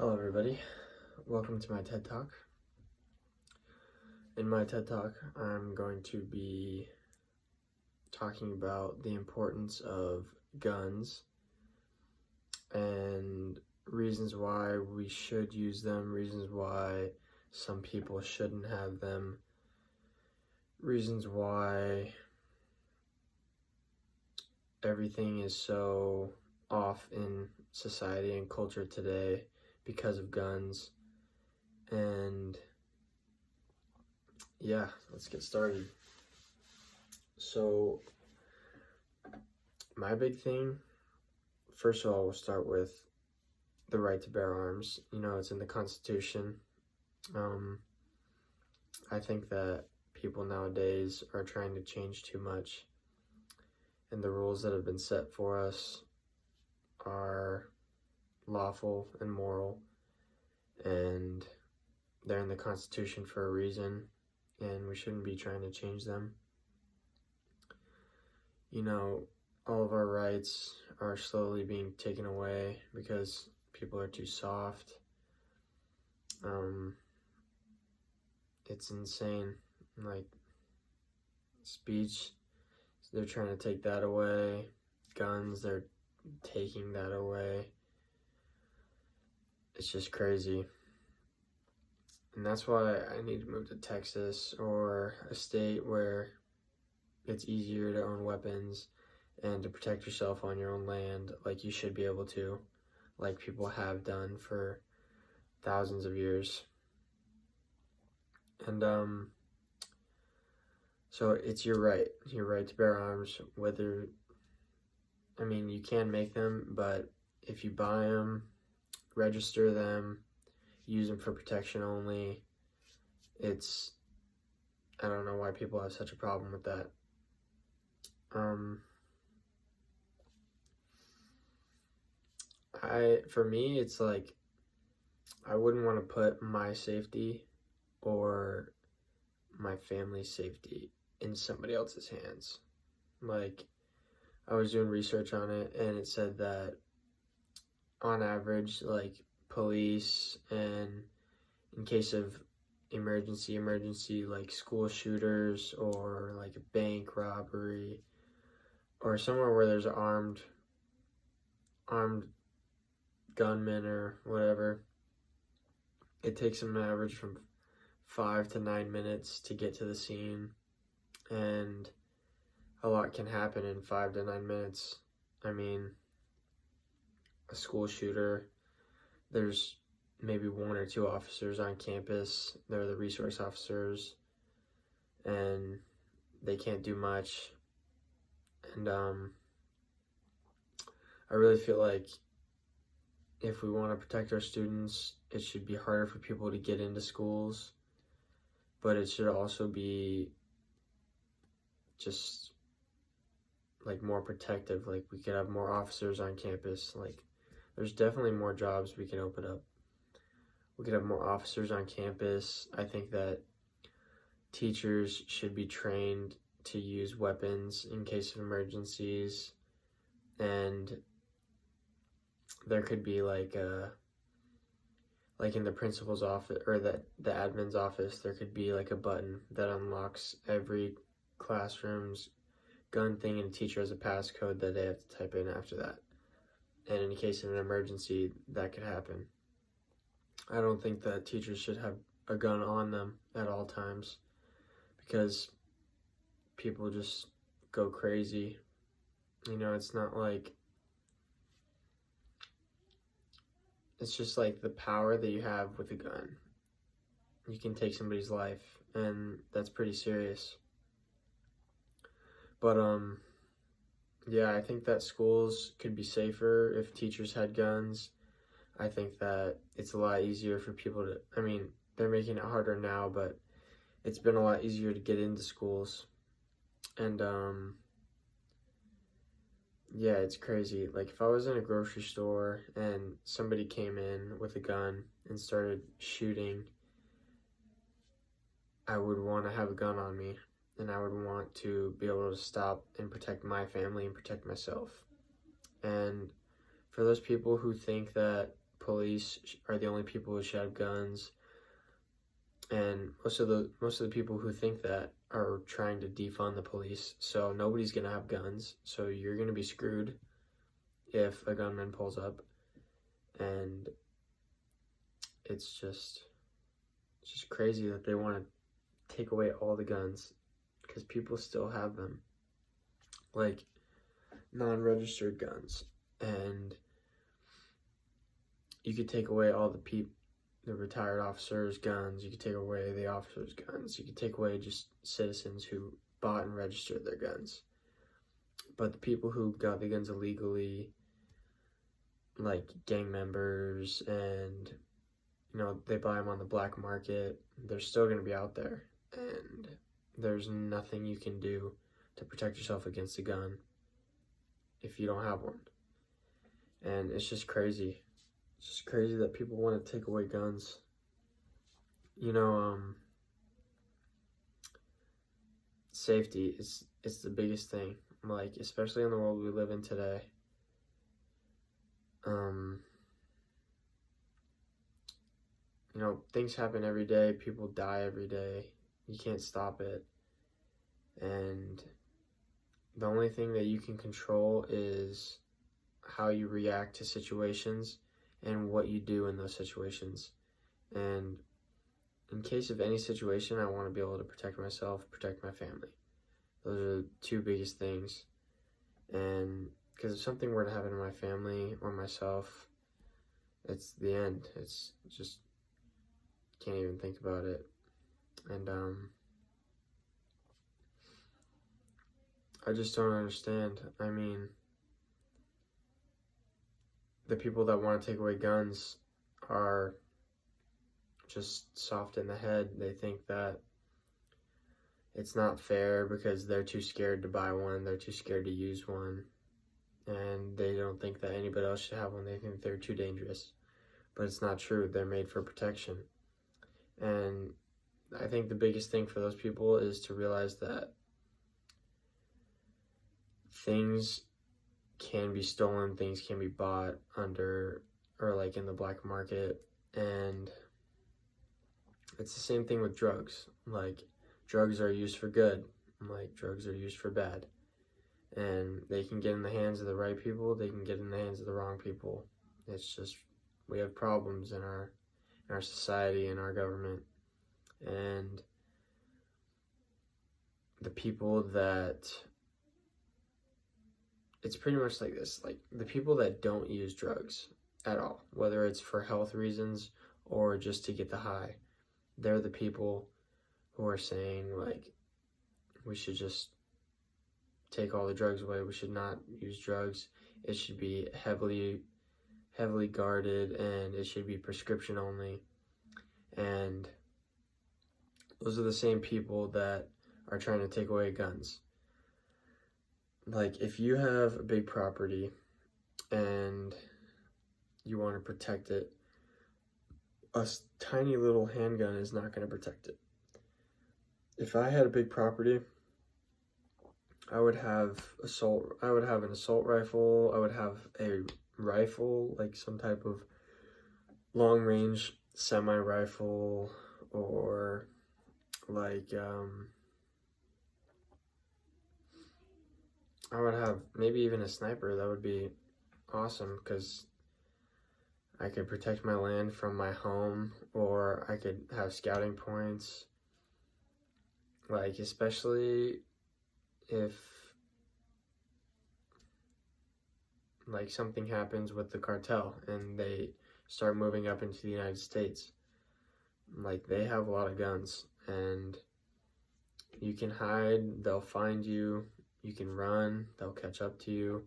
Hello everybody, welcome to my TED Talk. In my TED Talk, I'm going to be talking about the importance of guns and reasons why we should use them, reasons why some people shouldn't have them, reasons why everything is so off in society and culture today because of guns. And yeah, let's get started. So my big thing, first of all, we'll start with the right to bear arms. It's in the Constitution. I think that people nowadays are trying to change too much, and the rules that have been set for us are lawful and moral, and they're in the Constitution for a reason, and we shouldn't be trying to change them. All of our rights are slowly being taken away because people are too soft. It's insane. Like, speech, they're trying to take that away. Guns, they're taking that away. It's just crazy. And that's why I need to move to Texas or a state where it's easier to own weapons and to protect yourself on your own land, like you should be able to, like people have done for thousands of years. And so it's your right to bear arms. You can make them, but if you buy them, register them, use them for protection only, I don't know why people have such a problem with that. For me, it's like, I wouldn't want to put my safety or my family's safety in somebody else's hands. Like, I was doing research on it, and it said that on average, like, police, and in case of emergency, like school shooters or like a bank robbery or somewhere where there's armed gunmen or whatever, it takes them an average from 5 to 9 minutes to get to the scene, and a lot can happen in 5 to 9 minutes. A school shooter, there's maybe 1 or 2 officers on campus. They're the resource officers, and they can't do much. And I really feel like if we want to protect our students, it should be harder for people to get into schools, but it should also be just like more protective. Like, we could have more officers on campus. Like, there's definitely more jobs we can open up. We could have more officers on campus. I think that teachers should be trained to use weapons in case of emergencies, and there could be like in the principal's office or the admin's office, there could be like a button that unlocks every classroom's gun thing, and a teacher has a passcode that they have to type in after that. And in case of an emergency, that could happen. I don't think that teachers should have a gun on them at all times, because people just go crazy. It's not like, it's just like the power that you have with a gun. You can take somebody's life, and that's pretty serious. But yeah, I think that schools could be safer if teachers had guns. I think that it's a lot easier for people to, they're making it harder now, but it's been a lot easier to get into schools. And yeah, it's crazy. Like, if I was in a grocery store and somebody came in with a gun and started shooting, I would want to have a gun on me, and I would want to be able to stop and protect my family and protect myself. And for those people who think that police are the only people who should have guns, and most of the people who think that are trying to defund the police. So nobody's gonna have guns. So you're gonna be screwed if a gunman pulls up, and it's just crazy that they want to take away all the guns because people still have them, like non-registered guns, and you could take away all the retired officers' guns, you could take away the officers' guns, you could take away just citizens who bought and registered their guns. But the people who got the guns illegally, like gang members, and they buy them on the black market, they're still going to be out there, and there's nothing you can do to protect yourself against a gun if you don't have one. And it's just crazy. It's just crazy that people want to take away guns. Safety is the biggest thing, like, especially in the world we live in today. Things happen every day, people die every day, you can't stop it, and the only thing that you can control is how you react to situations and what you do in those situations. And in case of any situation, I want to be able to protect myself, protect my family. Those are the two biggest things. And because if something were to happen to my family or myself, it's the end. It's just, can't even think about it. And I just don't understand. I mean, the people that want to take away guns are just soft in the head. They think that it's not fair because they're too scared to buy one, they're too scared to use one, and they don't think that anybody else should have one. They think they're too dangerous. But it's not true. They're made for protection. And I think the biggest thing for those people is to realize that things can be stolen, things can be bought under or like in the black market, and it's the same thing with drugs. Like, drugs are used for good, like drugs are used for bad, and they can get in the hands of the right people, they can get in the hands of the wrong people. It's just, we have problems in our society, in our government, and the people that, it's pretty much like this, like the people that don't use drugs at all, whether it's for health reasons or just to get the high, they're the people who are saying, like, we should just take all the drugs away, we should not use drugs, it should be heavily guarded, and it should be prescription only. And those are the same people that are trying to take away guns. Like, if you have a big property and you want to protect it, a tiny little handgun is not going to protect it. If I had a big property, I would have an assault rifle, I would have a rifle, like some type of long range semi-rifle, or like I would have maybe even a sniper. That would be awesome, because I could protect my land from my home, or I could have scouting points, like, especially if like something happens with the cartel and they start moving up into the United States. Like, they have a lot of guns, and you can hide, they'll find you, you can run, they'll catch up to you,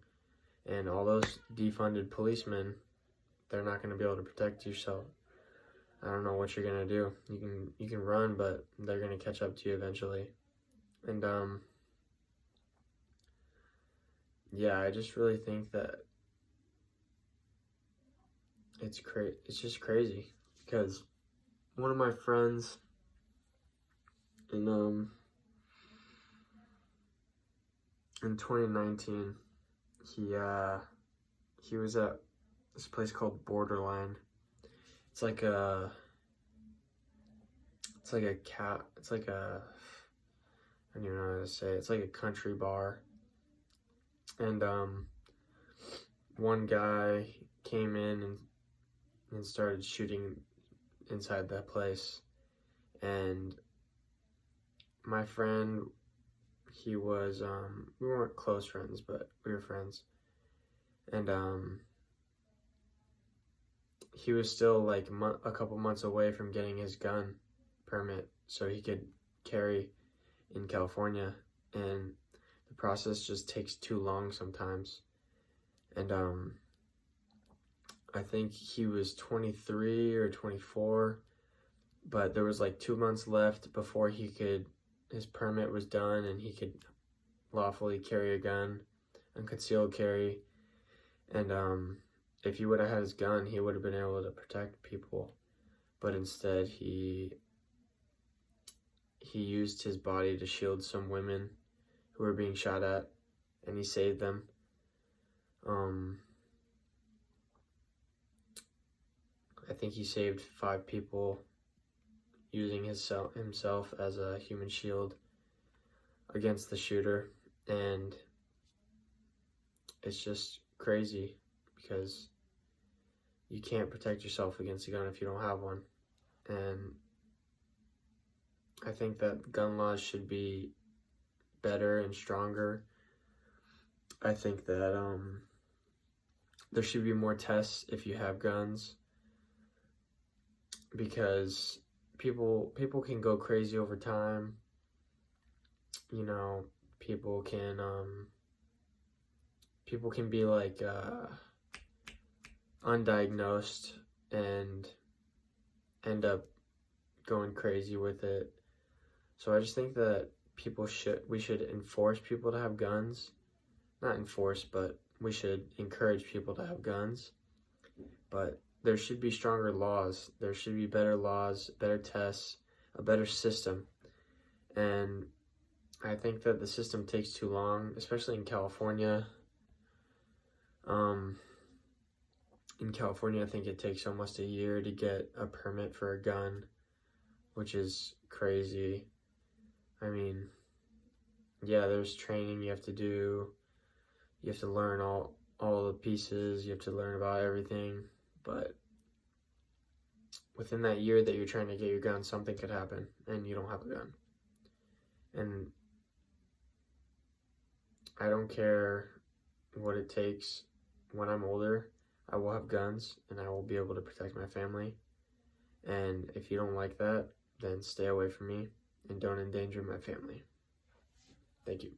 and all those defunded policemen, they're not going to be able to protect you. So I don't know what you're going to do. You can run, but they're going to catch up to you eventually. And yeah, I just really think that it's just crazy, because one of my friends in 2019, he was at this place called Borderline, it's like a cat. It's like a, I don't even know how to say it. It's like a country bar. And one guy came in and started shooting inside that place. And my friend, he was, we weren't close friends, but we were friends. And he was still like a couple months away from getting his gun permit so he could carry in California, and the process just takes too long sometimes. And I think he was 23 or 24, but there was like 2 months left before his permit was done and he could lawfully carry a gun and concealed carry. And if he would have had his gun, he would have been able to protect people, but instead he used his body to shield some women who were being shot at, and he saved them. I think he saved 5 people using himself as a human shield against the shooter, and it's just crazy because you can't protect yourself against a gun if you don't have one. And I think that gun laws should be better and stronger. I think that there should be more tests if you have guns, because people can go crazy over time. You know, people can be like undiagnosed and end up going crazy with it. So I just think that we should enforce people to have guns. Not enforce, but we should encourage people to have guns. But there should be stronger laws. There should be better laws, better tests, a better system. And I think that the system takes too long, especially in California. In California, I think it takes almost a year to get a permit for a gun, which is crazy. I mean, yeah, there's training you have to do. You have to learn all the pieces. You have to learn about everything. But within that year that you're trying to get your gun, something could happen and you don't have a gun. And I don't care what it takes. When I'm older, I will have guns and I will be able to protect my family. And if you don't like that, then stay away from me and don't endanger my family. Thank you.